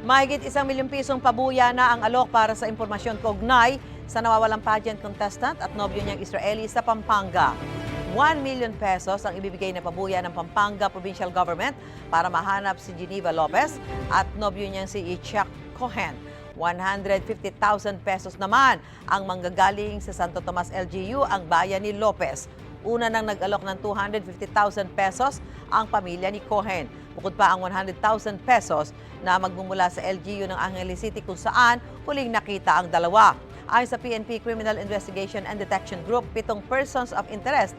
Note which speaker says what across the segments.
Speaker 1: Mahigit 1 milyong pisong pabuya na ang alok para sa impormasyon kaugnay sa nawawalang pageant contestant at nobyo niyang Israeli sa Pampanga. 1 million pesos ang ibibigay na pabuya ng Pampanga Provincial Government para mahanap si Geneva Lopez at nobyo niyang si Ichak Cohen. 150,000 pesos naman ang manggagaling sa Santo Tomas LGU, ang bayan ni Lopez. Una nang nag-alok ng 250,000 pesos ang pamilya ni Cohen. Bukod pa ang 100,000 pesos na magmumula sa LGU ng Angeles City kung saan huling nakita ang dalawa. Ayon sa PNP Criminal Investigation and Detection Group, 7 persons of interest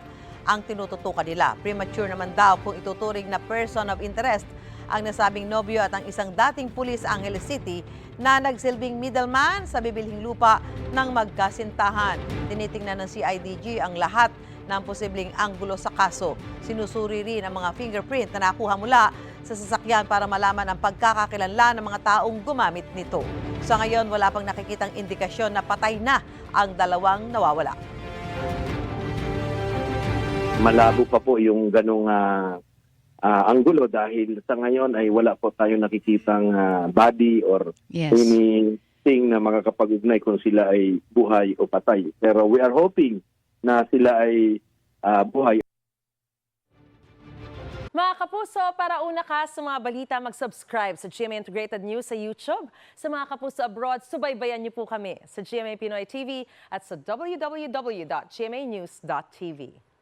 Speaker 1: ang tinututukan nila. Premature naman daw kung ituturing na person of interest ang nasabing nobyo at ang isang dating pulis sa Angeles City na nagsilbing middleman sa bibilhing lupa ng magkasintahan. Tinitingnan ng CIDG ang lahat ng posibleng anggulo sa kaso. Sinusuri rin ang mga fingerprint na nakuha mula sa sasakyan para malaman ang pagkakakilanlan ng mga taong gumamit nito. Sa ngayon, wala pang nakikitang indikasyon na patay na ang dalawang nawawala.
Speaker 2: Malabo pa po yung ganong anggulo dahil sa ngayon ay wala po tayong nakikitang body or anything na makakapag-ugnay kung sila ay buhay o patay. Pero we are hoping na sila ay buhay.
Speaker 3: Mga kapuso, para una ka sa mga balita, mag-subscribe sa GMA Integrated News sa YouTube. Sa mga kapuso abroad, subaybayan niyo po kami sa GMA Pinoy TV at sa www.gmanews.tv.